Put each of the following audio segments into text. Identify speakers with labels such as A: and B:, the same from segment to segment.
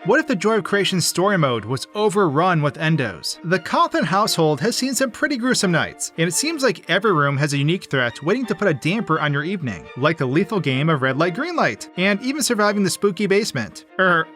A: What if the Joy of Creation story mode was overrun with Endos? The Cawthon household has seen some pretty gruesome nights, and it seems like every room has a unique threat waiting to put a damper on your evening, like the lethal game of red light green light, and even surviving the spooky basement.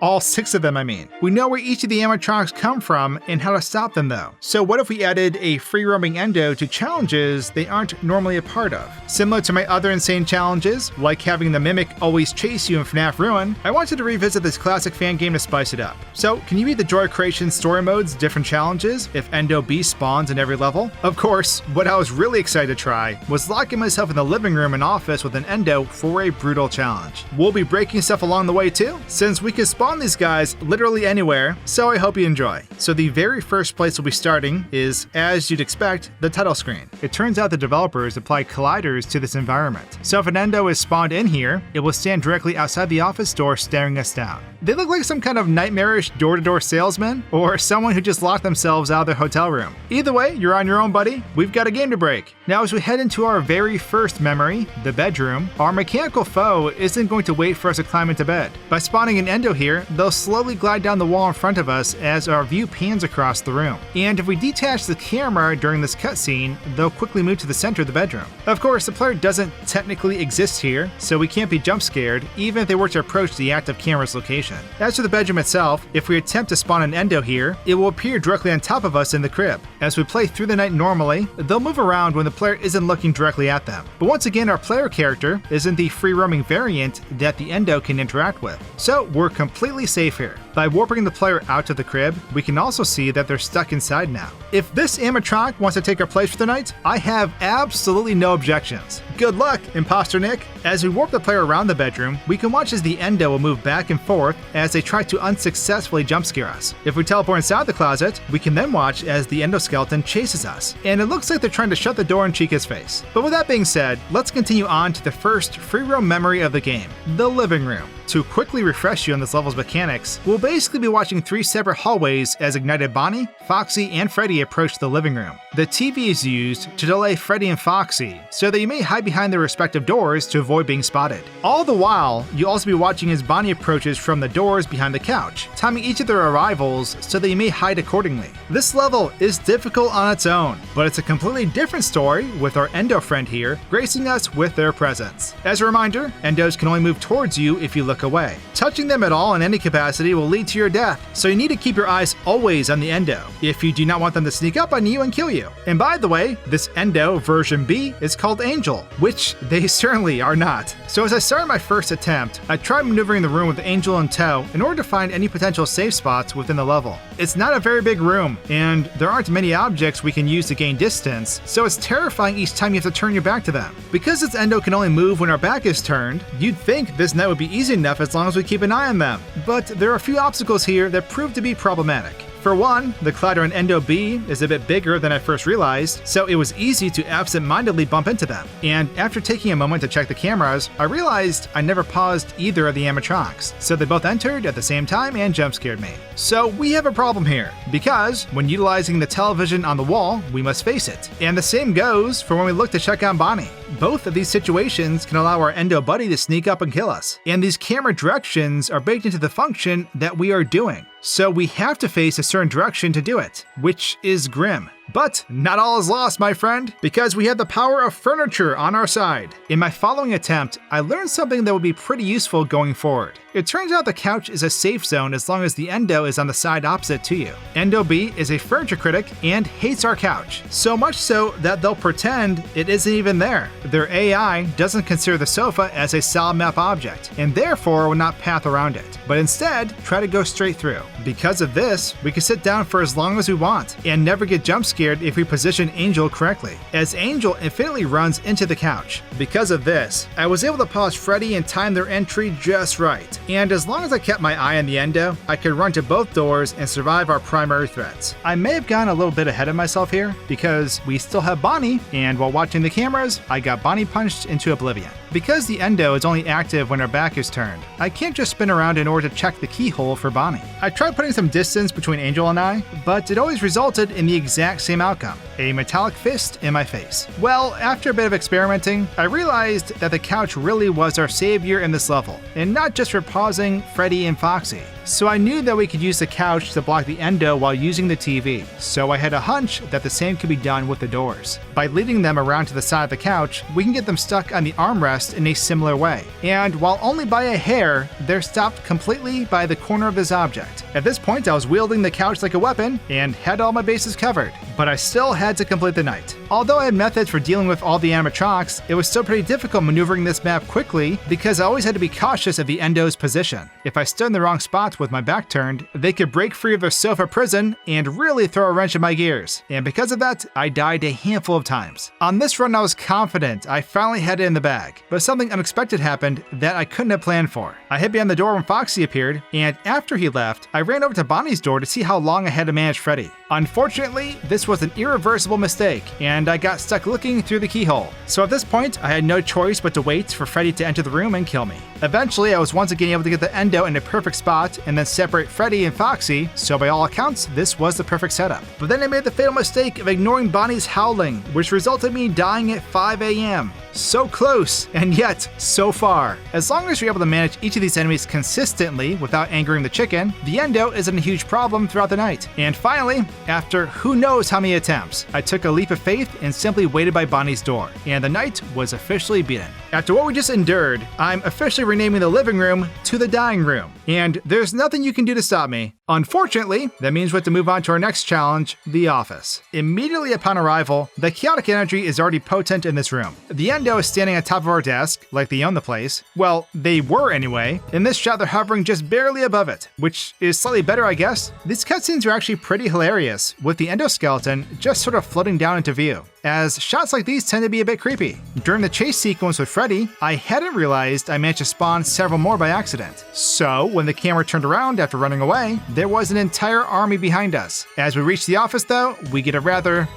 A: All 6 of them I mean. We know where each of the animatronics come from and how to stop them though. So what if we added a free roaming Endo to challenges they aren't normally a part of? Similar to my other insane challenges, like having the mimic always chase you in FNAF Ruin, I wanted to revisit this classic fan game to spice it up. So can you beat the Joy of Creation story mode's different challenges if Endo B spawns in every level? Of course, what I was really excited to try was locking myself in the living room and office with an Endo for a brutal challenge. We'll be breaking stuff along the way too, since we can spawn these guys literally anywhere, so I hope you enjoy. So the very first place we'll be starting is, as you'd expect, the title screen. It turns out the developers applied colliders to this environment. So if an Endo is spawned in here, it will stand directly outside the office door staring us down. They look like some kind of nightmarish door-to-door salesman, or someone who just locked themselves out of their hotel room. Either way, you're on your own, buddy. We've got a game to break. Now as we head into our very first memory, the bedroom, our mechanical foe isn't going to wait for us to climb into bed. By spawning an Endo here, they'll slowly glide down the wall in front of us as our view pans across the room. And if we detach the camera during this cutscene, they'll quickly move to the center of the bedroom. Of course, the player doesn't technically exist here, so we can't be jump scared even if they were to approach the active camera's location. As for the bedroom itself, if we attempt to spawn an Endo here, it will appear directly on top of us in the crib. As we play through the night normally, they'll move around when the player isn't looking directly at them. But once again, our player character isn't the free roaming variant that the Endo can interact with. So we're completely safe here. By warping the player out of the crib, we can also see that they're stuck inside now. If this animatronic wants to take our place for the night, I have absolutely no objections. Good luck, Imposter Nick! As we warp the player around the bedroom, we can watch as the Endo will move back and forth as they try to unsuccessfully jump scare us. If we teleport inside the closet, we can then watch as the endoskeleton chases us, and it looks like they're trying to shut the door in Chica's face. But with that being said, let's continue on to the first free roam memory of the game, the living room. To quickly refresh you on this level's mechanics, we'll basically be watching 3 separate hallways as Ignited Bonnie, Foxy, and Freddy approach the living room. The TV is used to delay Freddy and Foxy, so that you may hide behind their respective doors to avoid being spotted. All the while, you'll also be watching as Bonnie approaches from the doors behind the couch, timing each of their arrivals so that you may hide accordingly. This level is difficult on its own, but it's a completely different story with our Endo friend here, gracing us with their presence. As a reminder, Endos can only move towards you if you look away. Touching them at all in any capacity will lead to your death, so you need to keep your eyes always on the Endo if you do not want them to sneak up on you and kill you. And by the way, this Endo version B is called Angel, which they certainly are not. So as I started my first attempt, I tried maneuvering the room with Angel in tow in order to find any potential safe spots within the level. It's not a very big room, and there aren't many objects we can use to gain distance, so it's terrifying each time you have to turn your back to them. Because this Endo can only move when our back is turned, you'd think this night would be easy enough as long as we keep an eye on them. But there are a few obstacles here that prove to be problematic. For one, the collider in Endo B is a bit bigger than I first realized, so it was easy to absent-mindedly bump into them. And after taking a moment to check the cameras, I realized I never paused either of the animatronics, so they both entered at the same time and jump scared me. So we have a problem here, because when utilizing the television on the wall, we must face it. And the same goes for when we look to check on Bonnie. Both of these situations can allow our Endo buddy to sneak up and kill us, and these camera directions are baked into the function that we are doing. So we have to face a certain direction to do it, which is grim. But not all is lost, my friend, because we have the power of furniture on our side. In my following attempt, I learned something that will be pretty useful going forward. It turns out the couch is a safe zone as long as the Endo is on the side opposite to you. Endo B is a furniture critic and hates our couch, so much so that they'll pretend it isn't even there. Their AI doesn't consider the sofa as a solid map object, and therefore will not path around it, but instead try to go straight through. Because of this, we can sit down for as long as we want, and never get jump scared if we position Angel correctly, as Angel infinitely runs into the couch. Because of this, I was able to pause Freddy and time their entry just right, and as long as I kept my eye on the Endo, I could run to both doors and survive our primary threats. I may have gone a little bit ahead of myself here, because we still have Bonnie, and while watching the cameras, I got Bonnie punched into oblivion. Because the Endo is only active when our back is turned, I can't just spin around in order to check the keyhole for Bonnie. I tried putting some distance between Angel and I, but it always resulted in the exact same outcome, a metallic fist in my face. Well, after a bit of experimenting, I realized that the couch really was our savior in this level, and not just for pausing Freddy and Foxy. so I knew that we could use the couch to block the Endo while using the TV, so I had a hunch that the same could be done with the doors. By leading them around to the side of the couch, we can get them stuck on the armrest in a similar way. And while only by a hair, they're stopped completely by the corner of this object. At this point, I was wielding the couch like a weapon and had all my bases covered, but I still had to complete the night. Although I had methods for dealing with all the animatronics, it was still pretty difficult maneuvering this map quickly because I always had to be cautious of the Endo's position. If I stood in the wrong spot with my back turned, they could break free of their sofa prison and really throw a wrench in my gears. And because of that, I died a handful of times. On this run, I was confident I finally had it in the bag, but something unexpected happened that I couldn't have planned for. I hid behind the door when Foxy appeared, and after he left, I ran over to Bonnie's door to see how long I had to manage Freddy. Unfortunately, this was an irreversible mistake, and I got stuck looking through the keyhole. So at this point, I had no choice but to wait for Freddy to enter the room and kill me. Eventually, I was once again able to get the Endo in a perfect spot and then separate Freddy and Foxy, so by all accounts, this was the perfect setup. But then I made the fatal mistake of ignoring Bonnie's howling, which resulted in me dying at 5 AM. So close, and yet so far. As long as you're able to manage each of these enemies consistently without angering the chicken, the Endo isn't a huge problem throughout the night. And finally, after who knows how many attempts, I took a leap of faith and simply waited by Bonnie's door, and the night was officially beaten. After what we just endured, I'm officially renaming the living room to the dining room, and there's nothing you can do to stop me. Unfortunately, that means we have to move on to our next challenge, the office. Immediately upon arrival, the chaotic energy is already potent in this room. The Endo is standing on top of our desk, like they own the place. Well, they were anyway. In this shot, they're hovering just barely above it, which is slightly better, I guess. These cutscenes are actually pretty hilarious, with the endoskeleton just sort of floating down into view, as shots like these tend to be a bit creepy. During the chase sequence with Freddy, I hadn't realized I managed to spawn several more by accident. So, when the camera turned around after running away, there was an entire army behind us. As we reach the office though, we get a rather,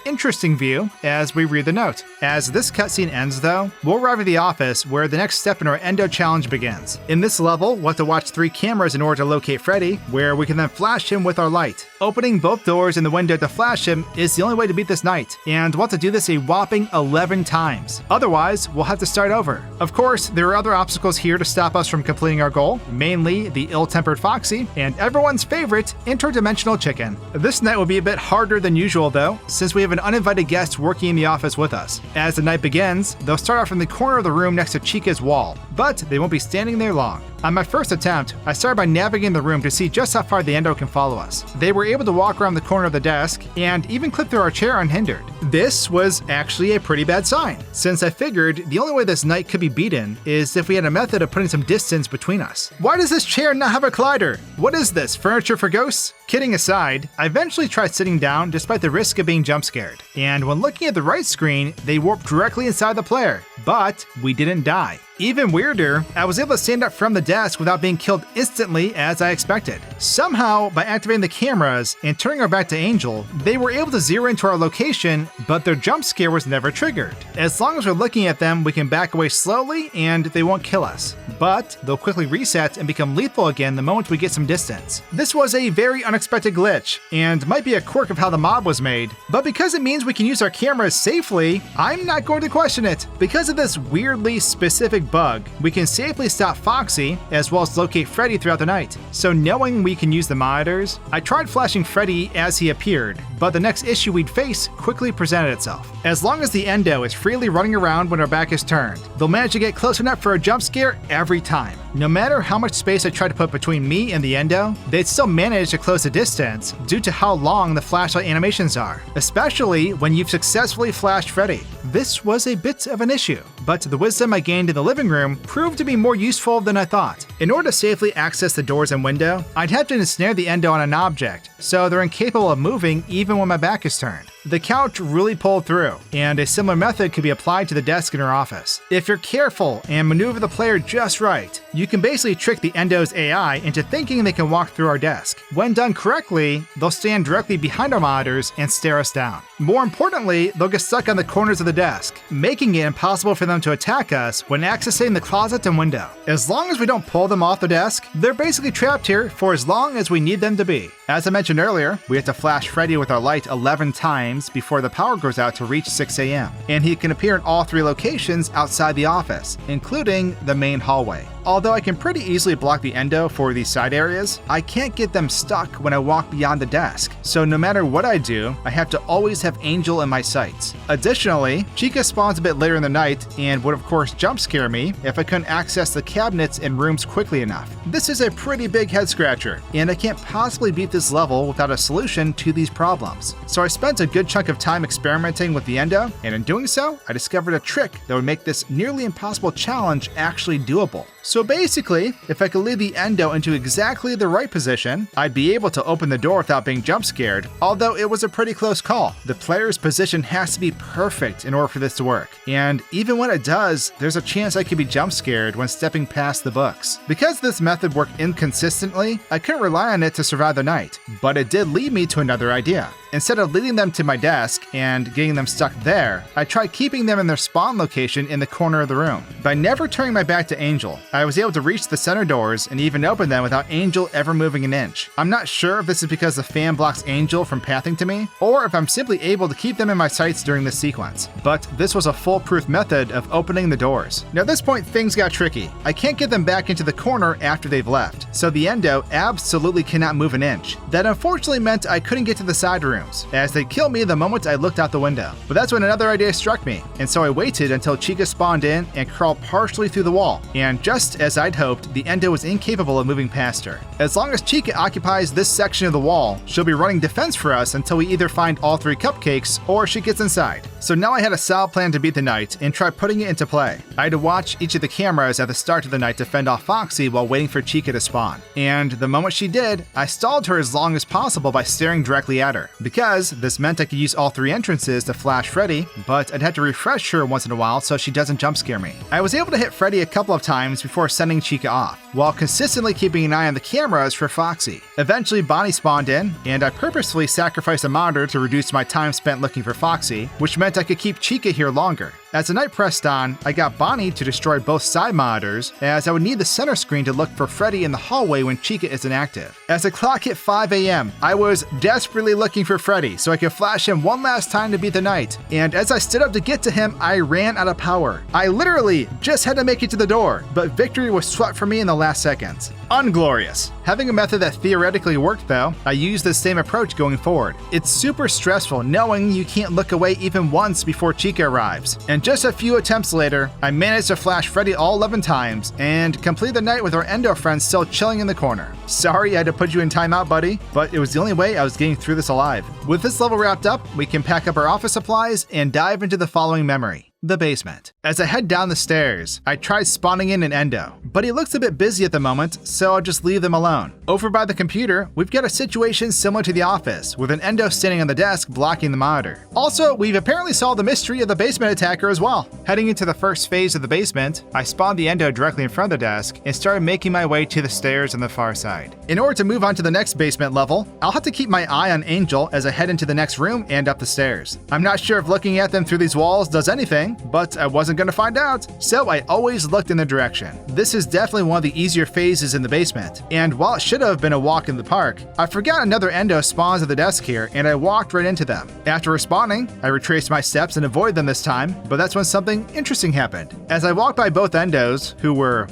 A: interesting view as we read the note. As this cutscene ends though, we'll arrive at the office where the next step in our Endo challenge begins. In this level, we'll have to watch 3 cameras in order to locate Freddy, where we can then flash him with our light. Opening both doors in the window to flash him is the only way to beat this night, and we'll have to do this a whopping 11 times. Otherwise, we'll have to start over. Of course, there are other obstacles here to stop us from completing our goal, mainly the ill-tempered Foxy and everyone's favorite interdimensional chicken. This night will be a bit harder than usual though, since we have an uninvited guest working in the office with us. As the night begins, they'll start off in the corner of the room next to Chica's wall, but they won't be standing there long. On my first attempt, I started by navigating the room to see just how far the Endo can follow us. They were able to walk around the corner of the desk and even clip through our chair unhindered. This was actually a pretty bad sign, since I figured the only way this night could be beaten is if we had a method of putting some distance between us. Why does this chair not have a collider? What is this, furniture for ghosts? Kidding aside, I eventually tried sitting down despite the risk of being jump scared. And when looking at the right screen, they warped directly inside the player, but we didn't die. Even weirder, I was able to stand up from the desk without being killed instantly as I expected. Somehow, by activating the cameras and turning our back to Angel, they were able to zero into our location, but their jump scare was never triggered. As long as we're looking at them, we can back away slowly and they won't kill us. But they'll quickly reset and become lethal again the moment we get some distance. This was a very unexpected glitch, and might be a quirk of how the mod was made, but because it means we can use our cameras safely, I'm not going to question it. Because of this weirdly specific bug, we can safely stop Foxy, as well as locate Freddy throughout the night. So knowing we can use the monitors, I tried flashing Freddy as he appeared, but the next issue we'd face quickly presented itself. As long as the Endo is freely running around when our back is turned, they'll manage to get close enough for a jump scare every time. No matter how much space I tried to put between me and the Endo, they'd still manage to close the distance due to how long the flashlight animations are, especially when you've successfully flashed Freddy. This was a bit of an issue, but the wisdom I gained in the living room proved to be more useful than I thought. In order to safely access the doors and window, I'd have to ensnare the Endo on an object, so they're incapable of moving even when my back is turned. The couch really pulled through, and a similar method could be applied to the desk in our office. If you're careful and maneuver the player just right, you can basically trick the Endo's AI into thinking they can walk through our desk. When done correctly, they'll stand directly behind our monitors and stare us down. More importantly, they'll get stuck on the corners of the desk, making it impossible for them to attack us when accessing the closet and window. As long as we don't pull them off the desk, they're basically trapped here for as long as we need them to be. As I mentioned earlier, we have to flash Freddy with our light 11 times before the power goes out to reach 6 AM, and he can appear in all 3 locations outside the office, including the main hallway. Although I can pretty easily block the Endo for these side areas, I can't get them stuck when I walk beyond the desk, so no matter what I do, I have to always have Angel in my sights. Additionally, Chica spawns a bit later in the night and would of course jump scare me if I couldn't access the cabinets and rooms quickly enough. This is a pretty big head scratcher, and I can't possibly beat this level without a solution to these problems. So I spent a good chunk of time experimenting with the Endo, and in doing so, I discovered a trick that would make this nearly impossible challenge actually doable. So basically, if I could lead the Endo into exactly the right position, I'd be able to open the door without being jump scared, although it was a pretty close call. The player's position has to be perfect in order for this to work, and even when it does, there's a chance I could be jump scared when stepping past the books. Because this method worked inconsistently, I couldn't rely on it to survive the night, but it did lead me to another idea. Instead of leading them to my desk and getting them stuck there, I tried keeping them in their spawn location in the corner of the room. By never turning my back to Angel, I was able to reach the center doors and even open them without Angel ever moving an inch. I'm not sure if this is because the fan blocks Angel from pathing to me, or if I'm simply able to keep them in my sights during this sequence. But this was a foolproof method of opening the doors. Now at this point things got tricky. I can't get them back into the corner after they've left, so the Endo absolutely cannot move an inch. That unfortunately meant I couldn't get to the side rooms, as they'd kill me the moment I looked out the window. But that's when another idea struck me, and so I waited until Chica spawned in and crawled partially through the wall, and just as I'd hoped, the Endo was incapable of moving past her. As long as Chica occupies this section of the wall, she'll be running defense for us until we either find all 3 cupcakes or she gets inside. So now I had a solid plan to beat the night and try putting it into play. I had to watch each of the cameras at the start of the night to fend off Foxy while waiting for Chica to spawn. And the moment she did, I stalled her as long as possible by staring directly at her. Because this meant I could use all 3 entrances to flash Freddy, but I'd have to refresh her once in a while so she doesn't jump scare me. I was able to hit Freddy a couple of times before sending Chica off, while consistently keeping an eye on the cameras for Foxy. Eventually Bonnie spawned in, and I purposefully sacrificed a monitor to reduce my time spent looking for Foxy, which meant I could keep Chica here longer. As the night pressed on, I got Bonnie to destroy both side monitors, as I would need the center screen to look for Freddy in the hallway when Chica isn't active. As the clock hit 5 AM, I was desperately looking for Freddy so I could flash him one last time to beat the night, and as I stood up to get to him, I ran out of power. I literally just had to make it to the door, but victory was swept from me in the last seconds. Unglorious. Having a method that theoretically worked though, I used the same approach going forward. It's super stressful knowing you can't look away even once before Chica arrives, and just a few attempts later, I managed to flash Freddy all 11 times and complete the night with our Endo friend still chilling in the corner. Sorry I had to put you in timeout, buddy, but it was the only way I was getting through this alive. With this level wrapped up, we can pack up our office supplies and dive into the following memory. The basement. As I head down the stairs, I tried spawning in an Endo, but he looks a bit busy at the moment, so I'll just leave them alone. Over by the computer, we've got a situation similar to the office, with an Endo standing on the desk blocking the monitor. Also, we've apparently solved the mystery of the basement attacker as well. Heading into the first phase of the basement, I spawned the Endo directly in front of the desk and started making my way to the stairs on the far side. In order to move on to the next basement level, I'll have to keep my eye on Angel as I head into the next room and up the stairs. I'm not sure if looking at them through these walls does anything, but I wasn't going to find out, so I always looked in their direction. This is definitely one of the easier phases in the basement, and while it should have been a walk in the park, I forgot another Endo spawns at the desk here and I walked right into them. After respawning, I retraced my steps and avoided them this time, but that's when something interesting happened. As I walked by both Endos, who were,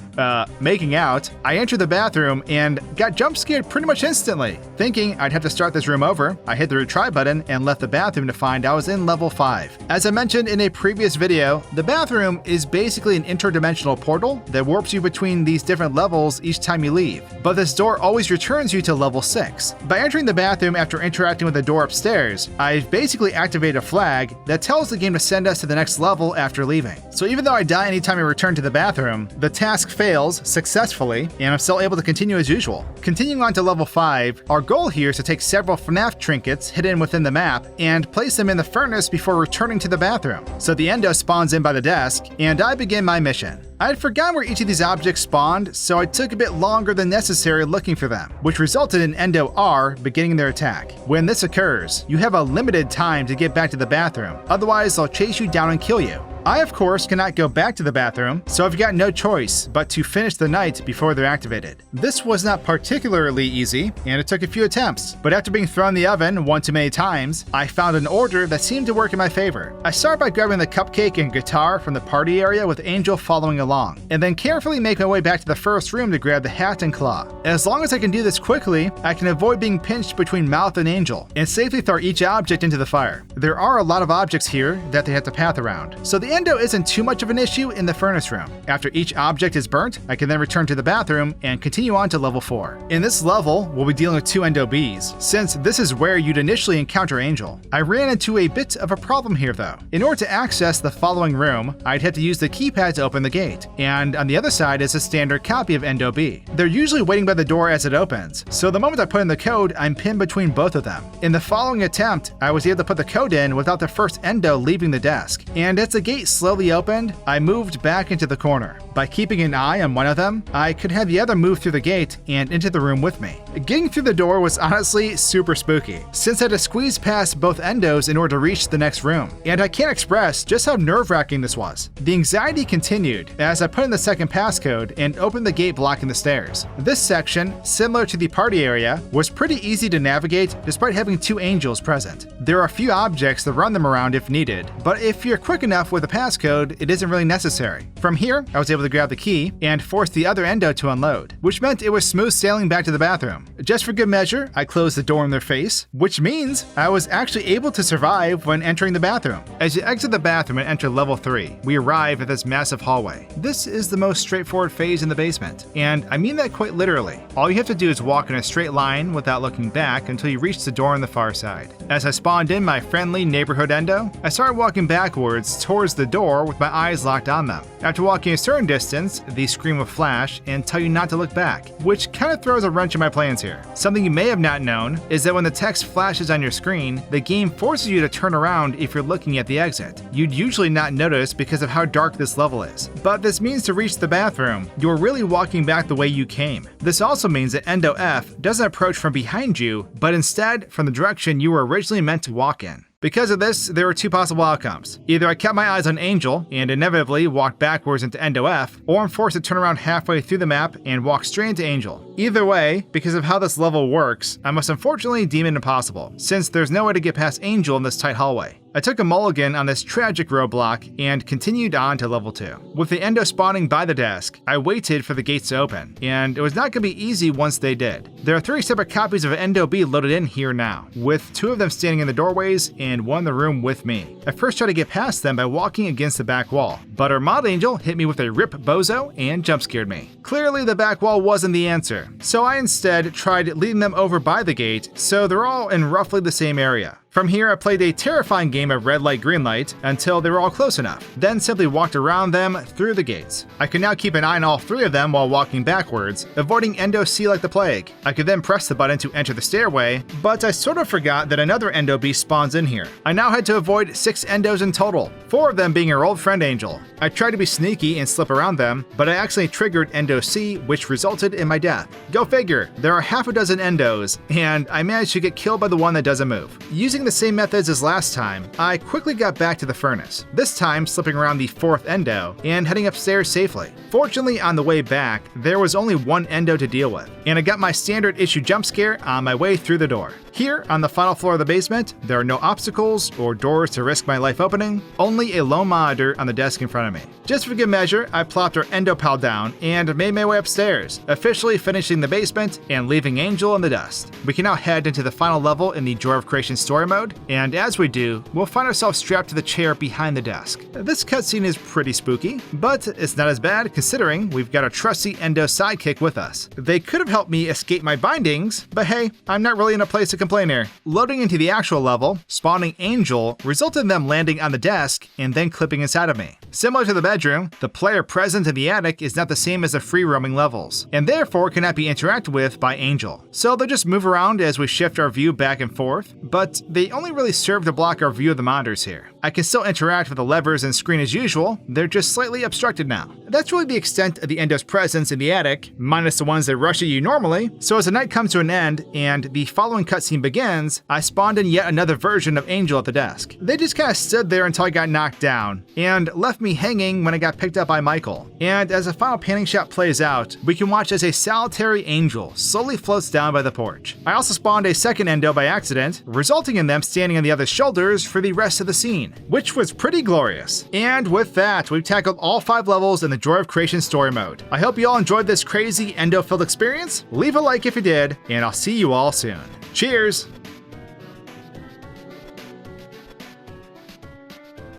A: making out, I entered the bathroom and got jump scared pretty much instantly. Thinking I'd have to start this room over, I hit the retry button and left the bathroom to find I was in level 5. As I mentioned in a previous video, the bathroom is basically an interdimensional portal that warps you between these different levels each time you leave, but this door always returns you to level 6. By entering the bathroom after interacting with the door upstairs, I've basically activated a flag that tells the game to send us to the next level after leaving. So even though I die anytime I return to the bathroom, the task fails successfully and I'm still able to continue as usual. Continuing on to level 5, our goal here is to take several FNAF trinkets hidden within the map and place them in the furnace before returning to the bathroom, so the Endo spawns in by the desk, and I begin my mission. I had forgotten where each of these objects spawned, so I took a bit longer than necessary looking for them, which resulted in Endo R beginning their attack. When this occurs, you have a limited time to get back to the bathroom, otherwise they'll chase you down and kill you. I, of course, cannot go back to the bathroom, so I've got no choice but to finish the night before they're activated. This was not particularly easy, and it took a few attempts, but after being thrown in the oven one too many times, I found an order that seemed to work in my favor. I started by grabbing the cupcake and guitar from the party area with Angel following along, and then carefully make my way back to the first room to grab the hat and claw. As long as I can do this quickly, I can avoid being pinched between Mouth and Angel, and safely throw each object into the fire. There are a lot of objects here that they have to path around, so the Endo isn't too much of an issue in the furnace room. After each object is burnt, I can then return to the bathroom and continue on to level 4. In this level, we'll be dealing with 2 Endo Bs, since this is where you'd initially encounter Angel. I ran into a bit of a problem here though. In order to access the following room, I'd have to use the keypad to open the gate, and on the other side is a standard copy of Endo B. They're usually waiting by the door as it opens, so the moment I put in the code, I'm pinned between both of them. In the following attempt, I was able to put the code in without the first Endo leaving the desk, and as the gate slowly opened, I moved back into the corner. By keeping an eye on one of them, I could have the other move through the gate and into the room with me. Getting through the door was honestly super spooky, since I had to squeeze past both Endos in order to reach the next room, and I can't express just how nerve-wracking this was. The anxiety continued as I put in the second passcode and opened the gate blocking the stairs. This section, similar to the party area, was pretty easy to navigate despite having 2 angels present. There are a few objects that run them around if needed, but if you're quick enough with the passcode, it isn't really necessary. From here, I was able to grab the key and force the other Endo to unload, which meant it was smooth sailing back to the bathroom. Just for good measure, I closed the door in their face, which means I was actually able to survive when entering the bathroom. As you exit the bathroom and enter level 3, we arrive at this massive hallway. This is the most straightforward phase in the basement, and I mean that quite literally. All you have to do is walk in a straight line without looking back until you reach the door on the far side. As I spawned in my friendly neighborhood Endo, I started walking backwards towards the door with my eyes locked on them. After walking a certain distance, these scream of flash and tell you not to look back, which kind of throws a wrench in my plans here. Something you may have not known is that when the text flashes on your screen, the game forces you to turn around if you're looking at the exit. You'd usually not notice because of how dark this level is, but this means to reach the bathroom, you're really walking back the way you came. This also means that Endo F doesn't approach from behind you, but instead from the direction you were originally meant to walk in. Because of this, there were 2 possible outcomes. Either I kept my eyes on Angel and inevitably walked backwards into Endo F, or I'm forced to turn around halfway through the map and walk straight into Angel. Either way, because of how this level works, I must unfortunately deem it impossible, since there's no way to get past Angel in this tight hallway. I took a mulligan on this tragic roadblock and continued on to level 2. With the Endo spawning by the desk, I waited for the gates to open, and it was not going to be easy once they did. There are 3 separate copies of Endo B loaded in here now, with 2 of them standing in the doorways and 1 in the room with me. I first tried to get past them by walking against the back wall, but our mod angel hit me with a rip bozo and jump scared me. Clearly the back wall wasn't the answer, so I instead tried leading them over by the gate so they're all in roughly the same area. From here, I played a terrifying game of red light, green light until they were all close enough, then simply walked around them through the gates. I could now keep an eye on all 3 of them while walking backwards, avoiding Endo C like the plague. I could then press the button to enter the stairway, but I sort of forgot that another Endo B spawns in here. I now had to avoid 6 Endos in total, 4 of them being our old friend Angel. I tried to be sneaky and slip around them, but I accidentally triggered Endo C, which resulted in my death. Go figure, there are half a dozen Endos, and I managed to get killed by the one that doesn't move. Using the same methods as last time, I quickly got back to the furnace, this time slipping around the 4th Endo and heading upstairs safely. Fortunately, on the way back, there was only 1 Endo to deal with, and I got my standard issue jump scare on my way through the door. Here, on the final floor of the basement, there are no obstacles or doors to risk my life opening, only a low monitor on the desk in front of me. Just for good measure, I plopped our Endo pal down and made my way upstairs, officially finishing the basement and leaving Angel in the dust. We can now head into the final level in the Joy of Creation story mode, and as we do, we'll find ourselves strapped to the chair behind the desk. This cutscene is pretty spooky, but it's not as bad considering we've got a trusty Endo sidekick with us. They could have helped me escape my bindings, but hey, I'm not really in a place to complain complain here. Loading into the actual level, spawning Angel resulted in them landing on the desk and then clipping inside of me. Similar to the bedroom, the player present in the attic is not the same as the free roaming levels, and therefore cannot be interacted with by Angel. So they'll just move around as we shift our view back and forth, but they only really serve to block our view of the monitors here. I can still interact with the levers and screen as usual, they're just slightly obstructed now. That's really the extent of the Endos presence in the attic, minus the ones that rush at you normally. So as the night comes to an end and the following cutscene begins, I spawned in yet another version of Angel at the desk. They just kind of stood there until I got knocked down, and left me hanging when I got picked up by Michael. And as the final panning shot plays out, we can watch as a solitary Angel slowly floats down by the porch. I also spawned a second Endo by accident, resulting in them standing on the other's shoulders for the rest of the scene, which was pretty glorious. And with that, we've tackled all 5 levels in the Joy of Creation story mode. I hope you all enjoyed this crazy Endo-filled experience. Leave a like if you did, and I'll see you all soon. Cheers!